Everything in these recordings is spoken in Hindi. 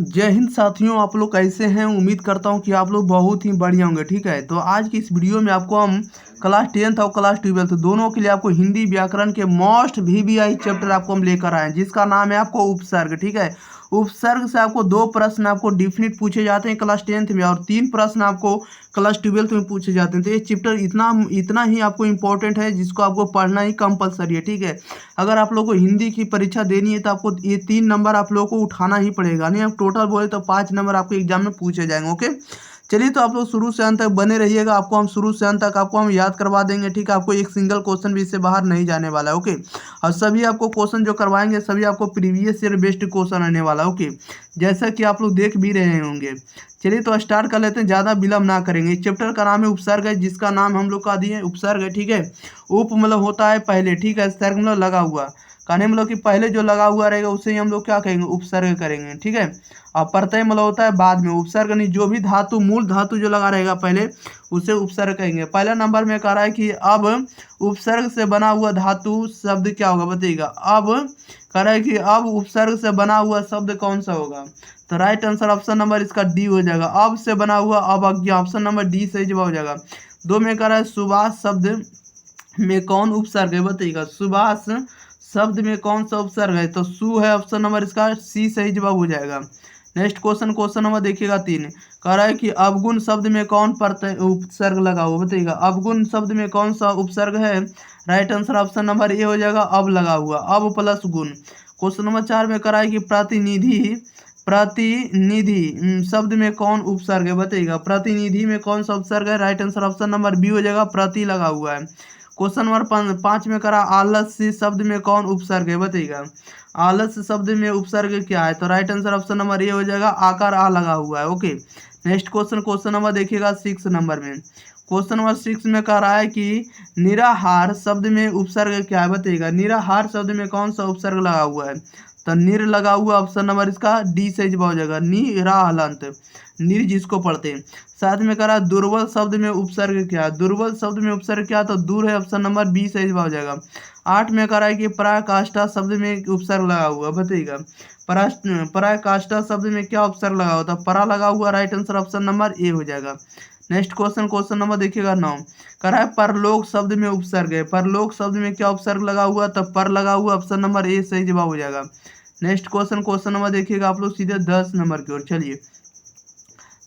जय हिंद साथियों, आप लोग कैसे हैं। उम्मीद करता हूं कि आप लोग बहुत ही बढ़िया होंगे। ठीक है, तो आज की इस वीडियो में आपको हम क्लास 10th और क्लास 12th दोनों के लिए आपको हिंदी व्याकरण के मोस्ट वीवीआई चैप्टर आपको हम लेकर आए हैं, जिसका नाम है आपको उपसर्ग। ठीक है, उपसर्ग से आपको दो प्रश्न आपको डिफिनिट पूछे जाते हैं क्लास 10th में, और तीन प्रश्न आपको क्लास 12th में पूछे जाते हैं। तो ये चैप्टर इतना इतना ही आपको इम्पोर्टेंट है, जिसको आपको पढ़ना ही कंपलसरी है। ठीक है, अगर आप लोगों को हिंदी की परीक्षा देनी है तो आपको ये 3 नंबर आप लोगों को उठाना ही पड़ेगा। नहीं, आप टोटल बोले तो 5 नंबर आपके एग्जाम में पूछे जाएंगे। ओके, चलिए, तो आप लोग शुरू से अंत तक बने रहिएगा। आपको हम शुरू से अंत तक आपको हम याद करवा देंगे। ठीक है, आपको एक सिंगल क्वेश्चन भी इससे बाहर नहीं जाने वाला है। ओके, और सभी आपको क्वेश्चन जो करवाएंगे सभी आपको प्रीवियस ईयर बेस्ड क्वेश्चन आने वाला है। ओके, जैसा कि आप लोग देख भी रहे होंगे। चलिए, तो स्टार्ट कर लेते हैं, ज़्यादा विलम्ब ना करेंगे। इस चैप्टर का नाम है उपसर्ग है, जिसका नाम हम लोग का दिए उपसर्ग है। ठीक है, उप मतलब होता है पहले। ठीक है, सर्ग मतलब लगा हुआ। कहने मतलब कि पहले जो लगा हुआ रहेगा उसे ही हम लोग क्या कहेंगे, उपसर्ग करेंगे। ठीक है, और प्रत्यय मतलब होता है बाद में। उपसर्ग नहीं, जो भी धातु मूल धातु जो लगा रहेगा पहले उसे उपसर्ग कहेंगे। पहला नंबर में कह रहा है कि अब उपसर्ग से बना हुआ धातु शब्द क्या होगा, बताइएगा। अब कह रहा है कि अब उपसर्ग से बना हुआ शब्द कौन सा होगा, तो राइट आंसर ऑप्शन नंबर इसका डी हो जाएगा। अब से बना हुआ अवज्ञा, ऑप्शन नंबर डी सही जवाब हो जाएगा। दो में कह रहा है सुभाष शब्द में कौन उपसर्ग है, बताइएगा। सुभाष शब्द में कौन सा उपसर्ग है, तो सु है, ऑप्शन नंबर इसका सी सही जवाब हो जाएगा। नेक्स्ट क्वेश्चन, क्वेश्चन नंबर देखिएगा 3। कह रहा है कि अवगुण शब्द में कौन प्रत्यय उपसर्ग लगा हुआ, बताइएगा। अवगुण शब्द में कौन सा उपसर्ग है, right answer option number A हो जाएगा, अब लगा हुआ, अब प्लस गुण। क्वेश्चन नंबर 4 में कह रहा है कि प्रतिनिधि प्रतिनिधि शब्द में कौन उपसर्ग है, बताइएगा। प्रतिनिधि में कौन सा उपसर्ग है, right answer option number B हो जाएगा, प्रति लगा हुआ है। क्वेश्चन नंबर 5 में करा आलस्य शब्द में कौन उपसर्ग है, बताइएगा। आलस्य शब्द में उपसर्ग क्या है, तो right answer option number A हो जाएगा, आकार आ लगा हुआ है। Okay, next question, question number देखिएगा 6 नंबर में। क्वेश्चन नंबर 6 में कह रहा है कि निराहार शब्द में उपसर्ग क्या है, बताइएगा। निराहार शब्द में कौन सा उपसर्ग लगा हुआ है, तो निर लगा हुआ, ऑप्शन नंबर इसका डी से जवाब हो जाएगा, निराहलंत, निर जिसको पढ़ते हैं। साथ में कह रहा है दुर्बल शब्द में उपसर्ग क्या है, दुर्बल शब्द में उपसर्ग क्या, तो दूर है, ऑप्शन नंबर बी सही जवाब हो जाएगा। 8 में कह रहा है कि पराकाष्ठा शब्द में उपसर्ग लगा हुआ, बताइएगा। पराकाष्ठा शब्द में क्या उपसर्ग लगा हुआ, तो परा लगा हुआ, right answer option number A हो जाएगा। नेक्स्ट क्वेश्चन, क्वेश्चन नंबर देखिएगा 9। कह रहा है परलोक शब्द में उपसर्ग है, परलोक शब्द में क्या उपसर्ग लगा हुआ, तब पर लगा हुआ, ऑप्शन नंबर ए सही जवाब हो जाएगा। नेक्स्ट क्वेश्चन, क्वेश्चन नंबर देखिएगा आप लोग सीधे 10 नंबर की ओर। चलिए,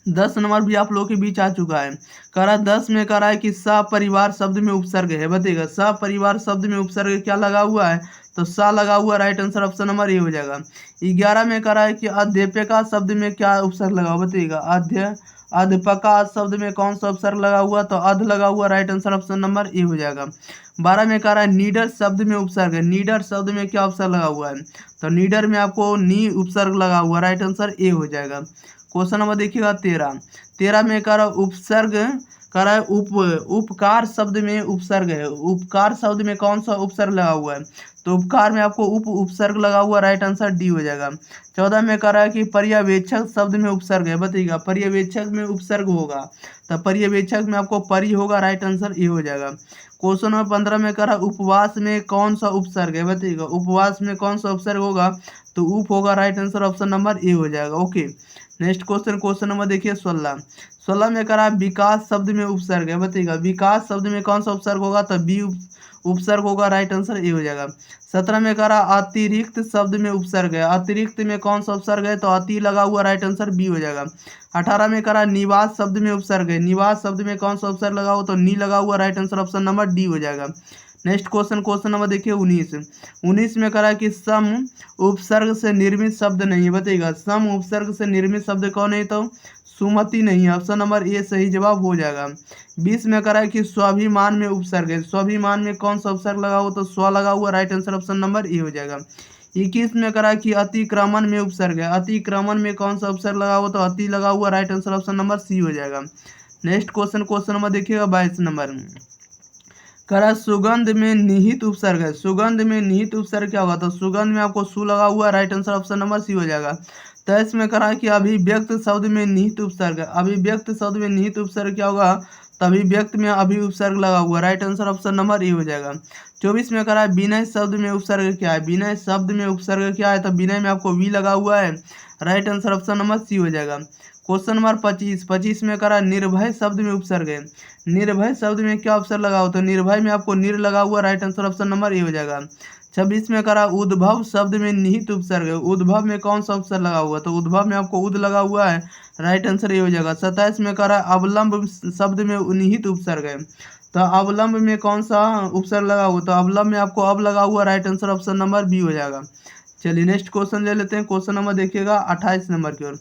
10 नंबर भी आप लोगों के बीच आ चुका है। कह रहा है 10 में कह रहा है कि सपरिवार शब्द में उपसर्ग है, बताइएगा। सपरिवार शब्द में उपसर्ग क्या लगा हुआ है, तो सा लगा हुआ, right answer option number A हो जाएगा। 11 में कह रहा है कि अध्यापिका शब्द में क्या उपसर्ग लगा हुआ, बताइएगा। अध्यापका शब्द में कौन सा उपसर्ग लगा हुआ, तो अध लगा हुआ, right answer option number A हो जाएगा। 12 में कह रहा है नीडर शब्द में उपसर्ग है, नीडर शब्द में क्या उपसर्ग लगा हुआ है, तो नीडर में आपको नी उपसर्ग लगा हुआ, राइट आंसर ए हो जाएगा। क्वेश्चन नंबर देखिएगा 13 में कह रहा उपसर्ग, कह रहा है उपकार शब्द में उपसर्ग है, उपकार शब्द में कौन सा उपसर्ग लगा हुआ है, तो उपकार में आपको उपसर्ग लगा हुआ, राइट आंसर डी हो जाएगा। 14 में कह रहा है कि पर्यवेक्षक शब्द में उपसर्ग है, बताइएगा। पर्यवेक्षक में उपसर्ग होगा, तो पर्यवेक्षक में आपको परि होगा, राइट आंसर ए हो जाएगा। क्वेश्चन नंबर 15 में कह रहा है उपवास में कौन सा उपसर्ग है, बताइएगा। उपवास में कौन सा उपसर्ग होगा, तो उप होगा, right answer option number A हो जाएगा। Okay, next question, question number देखिए 16 में कह रहा है विकास शब्द में उपसर्ग है, बताइएगा। विकास शब्द में कौन सा उपसर्ग होगा, तो बी उपसर्ग होगा, राइट आंसर ए हो जाएगा। 17 में कह रहा अतिरिक्त शब्द में उपसर्ग है, अतिरिक्त में कौन सा उपसर्ग है, तो अति लगा हुआ, राइट आंसर बी हो जाएगा। 18 में कह रहा निवास शब्द में उपसर्ग है, निवास शब्द में कौन सा उपसर्ग लगा हुआ, तो नी लगा हुआ, right answer option number D हो जाएगा। नेक्स्ट क्वेश्चन, क्वेश्चन नंबर देखिए 19 में कह रहा है कि सम उपसर्ग से निर्मित शब्द नहीं है, बताइएगा। सम उपसर्ग से निर्मित शब्द कौन है, तो सुमति नहीं है, ऑप्शन नंबर ए सही जवाब हो जाएगा। 20 में कह रहा है कि स्वाभिमान में उपसर्ग है, स्वाभिमान में कौन सा उपसर्ग लगा हुआ, तो स्व लगा हुआ, right answer option number A हो जाएगा। 21 में कह रहा है कि अतिक्रमण में उपसर्ग है, अतिक्रमण में कौन सा उपसर्ग लगा हुआ, तो अति लगा हुआ, right answer option number C हो जाएगा। नेक्स्ट क्वेश्चन, क्वेश्चन नंबर देखिएगा 22 नंबर में। कह रहा है सुगंध में निहित उपसर्ग है, सुगंध में निहित उपसर्ग क्या होगा, तो सुगंध में आपको सु लगा हुआ, right answer option number C हो जाएगा। 23 में कह रहा है कि अभिव्यक्त शब्द में निहित उपसर्ग है, अभिव्यक्त शब्द में निहित उपसर्ग क्या होगा, तभी व्यक्ति में अभी उपसर्ग लगा हुआ, right answer option number A हो जाएगा। 24 में करा है विनय शब्द में उपसर्ग क्या है, विनय शब्द में उपसर्ग क्या है, तो विनय में आपको वी लगा हुआ है, right answer option number C हो जाएगा। क्वेश्चन नंबर 25 में करा निर्भय शब्द में उपसर्ग है, निर्भय शब्द में क्या उपसर्ग लगा हुआ, तो निर्भय में आपको निर लगा हुआ, right answer option number A हो जाएगा। 26 में करा उद्भव शब्द में निहित उपसर्ग है, उद्भव में कौन सा उपसर्ग लगा हुआ, तो उद्भव में आपको उद लगा हुआ है, राइट आंसर ए हो जाएगा। 27 में करा अवलंब शब्द में निहित उपसर्ग है, तो अवलंब में कौन सा उपसर्ग लगा हुआ, तो अवलंब में आपको अब लगा हुआ, right answer option number B हो जाएगा। चलिए नेक्स्ट क्वेश्चन ले लेते हैं। क्वेश्चन नंबर देखिएगा 28 नंबर की ओर।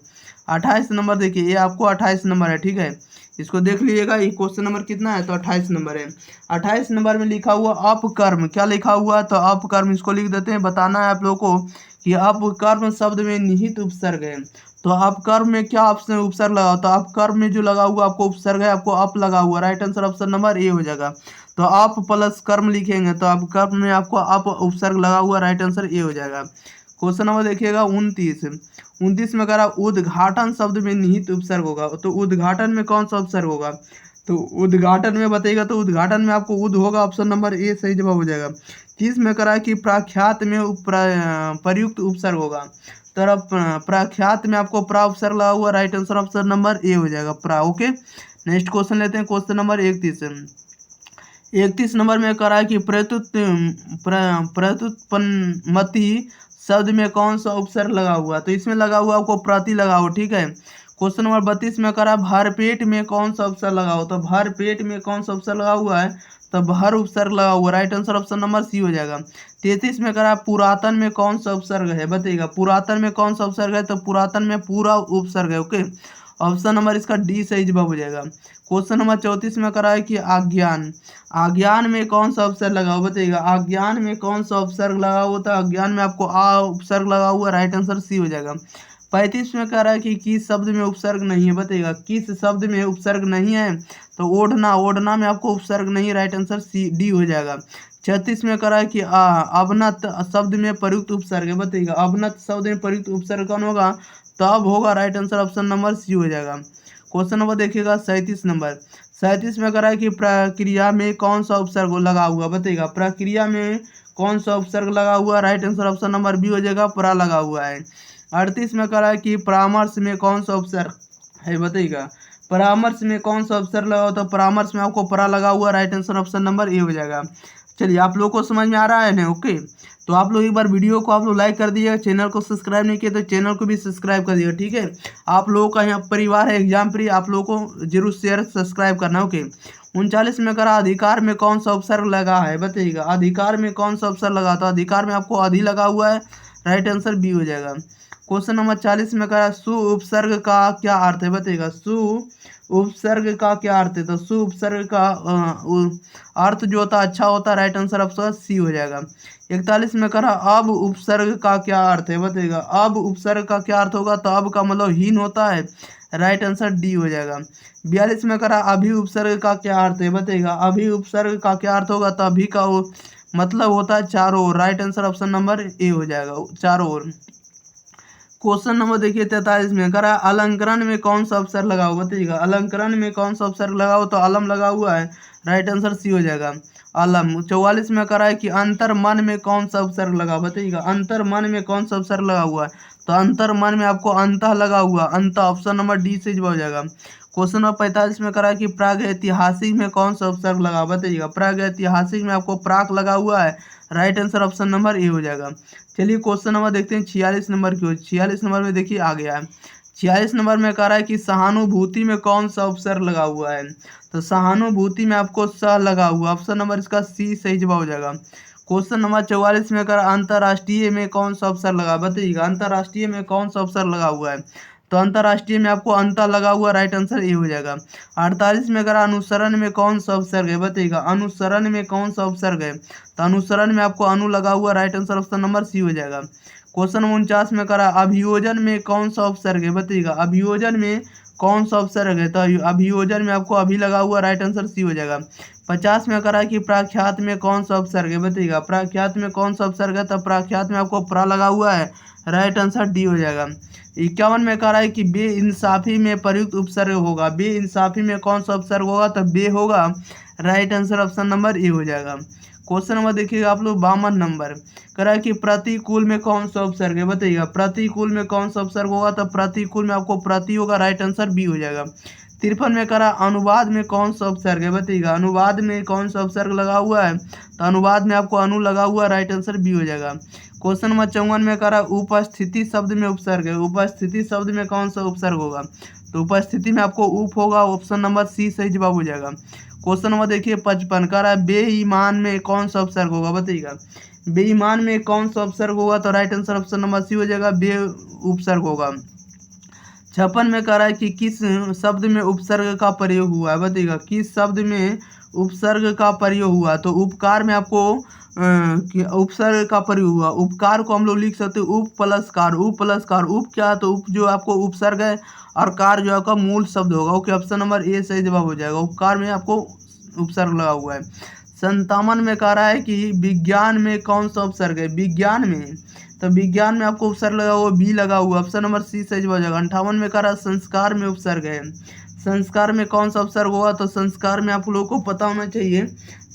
28 नंबर देखिए, ये आपको 28 नंबर है, ठीक है, इसको देख लीजिएगा। ये क्वेश्चन नंबर कितना है, तो 28 नंबर है। 28 नंबर में लिखा हुआ अपकर्म, क्या लिखा हुआ है, तो अपकर्म, इसको लिख देते हैं। बताना है आप लोगों को कि अपकर्म शब्द में निहित उपसर्ग है, तो अपकर्म में क्या ऑप्शन उपसर्ग लगा, तो अपकर्म में जो लगा हुआ आपको उपसर्ग है, आपको अप लगा हुआ, right answer option number A हो जाएगा। तो अप प्लस कर्म लिखेंगे, तो अपकर्म में आपको अप उपसर्ग लगा हुआ, राइट आंसर ए हो जाएगा। क्वेश्चन नंबर देखिएगा 29 में करा उद्घाटन शब्द में निहित उपसर्ग होगा, तो उद्घाटन में कौन सा उपसर्ग होगा, तो उद्घाटन में बताइएगा, तो उद्घाटन में आपको उद होगा, ऑप्शन नंबर ए सही जवाब हो जाएगा। 30 में करा कि प्रख्यात में प्रयुक्त उपसर्ग होगा, तो अब प्रख्यात में आपको प्रा उपसर्ग लगा हुआ, right answer option number A हो जाएगा, प्रा। ओके, नेक्स्ट क्वेश्चन लेते हैं। क्वेश्चन नंबर 31 नंबर में करा है कि प्रत्युत्पन्नमति शब्द में कौन सा उपसर्ग लगा हुआ, तो इसमें लगा हुआ आपको प्रति लगा हुआ, ठीक है। क्वेश्चन नंबर 32 में करा भरपेट में कौन सा उपसर्ग लगा हुआ, तो भरपेट में कौन सा उपसर्ग लगा हुआ है, तो भर उपसर्ग लगा हुआ, right answer option number C हो जाएगा। 33 में करा पुरातन में कौन सा उपसर्ग है, बताइएगा पुरातन में कौन सा उपसर्ग है, तो पुरातन में पूरा उपसर्ग है। ओके, ऑप्शन नंबर इसका डी सही जवाब हो जाएगा। क्वेश्चन नंबर 34 में करा है कि आज्ञान, आज्ञान में कौन सा उपसर्ग लगा हुआ, बताइएगा आज्ञान में कौन सा उपसर्ग लगा हुआ था, आज्ञान में आपको आ उपसर्ग लगा हुआ, राइट आंसर सी हो जाएगा। 35 में कह रहा है कि किस शब्द में उपसर्ग नहीं है, बताइएगा किस शब्द में उपसर्ग नहीं है, तो ओढ़ना, ओढ़ना में आपको उपसर्ग नहीं, राइट आंसर सी डी हो जाएगा। 36 में कह रहा है कि अवनत शब्द में प्रयुक्त उपसर्ग है, बताइएगा अवनत शब्द में प्रयुक्त उपसर्ग कौन होगा, तब होगा, right answer option number C हो जाएगा। क्वेश्चन नंबर देखिएगा 37 नंबर। 37 में कह रहा है कि प्रक्रिया में कौन सा उपसर्ग लगा हुआ, बताइएगा प्रक्रिया में कौन सा उपसर्ग लगा हुआ, right answer option number B हो जाएगा, प्रा लगा हुआ है। 38 में कह रहा है कि परामर्श में कौन सा उपसर्ग है, बताइएगा परामर्श में कौन सा उपसर्ग लगा हुआ, तो परामर्श में आपको प्रा लगा हुआ, right answer option number A हो जाएगा। चलिए आप लोग को समझ में आ रहा है ना। ओके, तो आप लोग एक बार वीडियो को आप लोग लाइक कर दीजिएगा, चैनल को सब्सक्राइब नहीं किया तो चैनल को भी सब्सक्राइब कर दीजिएगा, ठीक है। आप लोगों का यहाँ परिवार है एग्जाम प्री, आप लोगों को जरूर शेयर सब्सक्राइब करना। ओके, 39 में करा अधिकार में कौन सा उपसर्ग लगा है, बताइएगा अधिकार में कौन सा उपसर्ग लगा, तो अधिकार में आपको अधि लगा हुआ है, राइट आंसर बी हो जाएगा। क्वेश्चन नंबर 40 में करा सु उपसर्ग का क्या अर्थ है, बताइएगा सु उपसर्ग का क्या अर्थ है, तो सु उपसर्ग का अर्थ जो होता है अच्छा होता है, राइट आंसर ऑप्शन सी हो जाएगा। 41 में करा अब उपसर्ग का क्या अर्थ है, बताइएगा अब उपसर्ग का क्या अर्थ होगा, तो अब का मतलब हीन होता है, राइट आंसर डी हो जाएगा। 42 में करा अभी उपसर्ग का क्या अर्थ है, बताइएगा अभी उपसर्ग का क्या अर्थ होगा, तो अभी का वो मतलब होता है चारों ओर, right answer option number A हो जाएगा, चारों ओर। क्वेश्चन नंबर देखिए 43 में करा अलंकरण में कौन सा उपसर्ग लगा हुआ, बताइएगा अलंकरण में कौन सा उपसर्ग लगा हुआ, तो अलम लगा हुआ है, राइट आंसर सी हो जाएगा, अलम। 44 में करा है कि अंतर मन में कौन सा उपसर्ग लगा, बताइएगा अंतर मन में कौन सा उपसर्ग लगा हुआ है, तो अंतर मन में आपको अंतः लगा हुआ, अंतः ऑप्शन नंबर डी से जवाब हो जाएगा। क्वेश्चन नंबर 45 में करा कि प्राग ऐतिहासिक में कौन सा उपसर्ग लगा, बताइएगा प्राग ऐतिहासिक में आपको प्राक लगा हुआ है, right answer option number A हो जाएगा। चलिए क्वेश्चन नंबर देखते हैं 46 नंबर की। 46 नंबर में देखिए आ गया है। 46 नंबर में कह रहा है कि सहानुभूति में कौन सा उपसर्ग लगा हुआ है, तो सहानुभूति में आपको स लगा हुआ, ऑप्शन नंबर इसका सी सही जवाब हो जाएगा। क्वेश्चन नंबर 44 में करा अंतर्राष्ट्रीय में कौन सा उपसर्ग लगा, बताइएगा अंतर्राष्ट्रीय में कौन सा उपसर्ग लगा हुआ है, तो अंतर्राष्ट्रीय में आपको अंतर लगा हुआ, राइट आंसर ए हो जाएगा। 48 में करा अनुसरण में कौन सा उपसर्ग है, बताइएगा अनुसरण में कौन सा उपसर्ग है, तो अनुसरण में आपको अनु लगा हुआ, right answer option number C हो जाएगा। क्वेश्चन 49 में करा अभियोजन में कौन सा उपसर्ग है, बताइएगा अभियोजन में कौन सा उपसर्ग है, तो अभियोजन में आपको अभी लगा हुआ, राइट आंसर सी हो जाएगा। 50 में करा कि प्रख्यात में कौन सा उपसर्ग है, बताइएगा प्रख्यात में कौन सा उपसर्ग है, तो प्रख्यात में आपको प्रा लगा हुआ है, राइट आंसर डी हो जाएगा। 51 में कह रहा है कि बेइंसाफी में प्रयुक्त उपसर्ग होगा। बेइंसाफी में कौन सा उपसर्ग होगा, तो बे होगा। Right answer option number A हो जाएगा। क्वेश्चन नंबर देखिएगा आप लोग 52 नंबर कह रहा है कि प्रतिकूल में कौन सा उपसर्ग है, बताइएगा प्रतिकूल में कौन सा उपसर्ग होगा, तो प्रतिकूल में आपको प्रति होगा। राइट आंसर बी हो जाएगा। 53 में कह रहा है अनुवाद में कौन सा उपसर्ग है, बताइएगा अनुवाद में कौन सा उपसर्ग लगा हुआ है, तो अनुवाद में आपको अनु लगा हुआ है। राइट आंसर बी हो जाएगा। क्वेश्चन नंबर 54 में कह रहा है उपस्थिति शब्द में उपसर्ग है। उपस्थिति शब्द में कौन सा उपसर्ग होगा, तो उपस्थिति में आपको उप होगा। ऑप्शन नंबर सी सही जवाब हो जाएगा। क्वेश्चन नंबर देखिए 55 कह रहा है बेईमान में कौन सा उपसर्ग होगा, बताइएगा बेईमान में कौन सा उपसर्ग होगा, तो right answer option number C हो जाएगा। बे उपसर्ग होगा। 56 में कह रहा है कि किस शब्द में उपसर्ग का प्रयोग हुआ है, बताइएगा किस शब्द में उपसर्ग का प्रयोग हुआ, तो उपकार में आपको उपसर्ग का प्रयोग हुआ। उपकार को हम लोग लिख सकते हैं उप प्लस कार। उप प्लस कार, उप क्या, तो उप जो आपको उपसर्ग है और कार जो आपका मूल शब्द होगा। ओके, ऑप्शन नंबर ए सही जवाब हो जाएगा। उपकार में आपको उपसर्ग लगा हुआ है। 57 में कह रहा है कि विज्ञान में कौन सा उपसर्ग है, विज्ञान में, तो विज्ञान में आपको उपसर्ग लगा हुआ बी लगा हुआ। ऑप्शन नंबर सी सही जवाब हो जाएगा। 58 में कह रहा है संस्कार में उपसर्ग है। संस्कार में कौन सा उपसर्ग होगा, तो संस्कार में आप लोगों को पता होना चाहिए।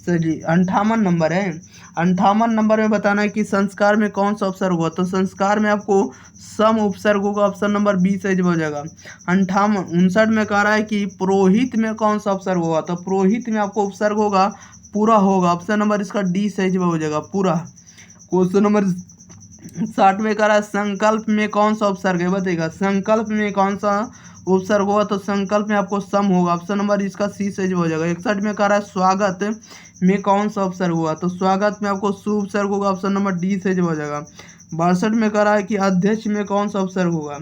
चलिए 58 नंबर है। 58 नंबर में बताना है कि संस्कार में कौन सा उपसर्ग होगा, तो संस्कार में आपको सम उपसर्ग होगा। ऑप्शन नंबर बी सही जवाब हो जाएगा। 59 में कह रहा है कि पुरोहित में कौन सा उपसर्ग होगा, तो पुरोहित में आपको उपसर्ग होगा पूरा होगा। ऑप्शन नंबर इसका डी सही जवाब हो जाएगा, पूरा। क्वेश्चन नंबर 60 में कह रहा है संकल्प में कौन सा उपसर्ग है, बताइएगा संकल्प में कौन सा उपसर्ग होगा, तो संकल्प में आपको सम होगा। ऑप्शन नंबर इसका सी सही हो जाएगा। 61 में कह रहा है स्वागत में कौन सा उपसर्ग हुआ, तो स्वागत में आपको सु उपसर्ग होगा। ऑप्शन नंबर डी सही हो जाएगा। 62 में कह रहा है कि अध्यक्ष में कौन सा उपसर्ग होगा,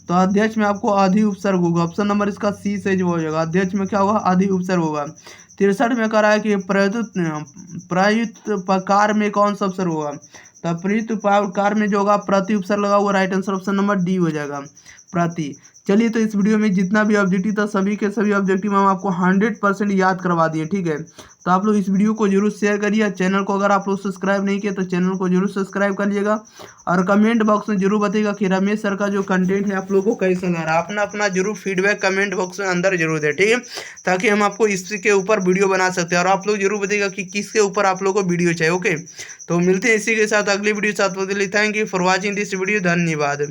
तो अध्यक्ष में आपको आधि उपसर्ग होगा। ऑप्शन नंबर इसका सी सही हो जाएगा। अध्यक्ष में क्या होगा, आधि उपसर्ग होगा। 63 में कह रहा है कि प्रयुक्त प्रकार में कौन सा उपसर्ग होगा, तो प्रयुक्त प्रकार में जो होगा प्रति उपसर्ग लगा हुआ। Right answer option number D हो जाएगा, प्रति। चलिए, तो इस वीडियो में जितना भी ऑब्जेक्टिव था सभी के सभी ऑब्जेक्टिव हम आपको 100% याद करवा दिए, ठीक है। तो आप लोग इस वीडियो को जरूर शेयर करिए। चैनल को अगर आप लोग सब्सक्राइब नहीं किए तो चैनल को जरूर सब्सक्राइब कर लीजिएगा। और कमेंट बॉक्स में जरूर बताइएगा कि रमेश सर का जो कंटेंट है आप लोगों को कैसा लग रहा है। अपना अपना जरूर फीडबैक कमेंट बॉक्स में अंदर जरूर दें, ठीक है, ताकि हम आपको इसके ऊपर वीडियो बना सकते हैं। और आप लोग जरूर बताइएगा कि किसके ऊपर आप लोग को वीडियो चाहिए। ओके, तो मिलते हैं इसी के साथ अगली वीडियो साथ। Thank you for watching this video. धन्यवाद।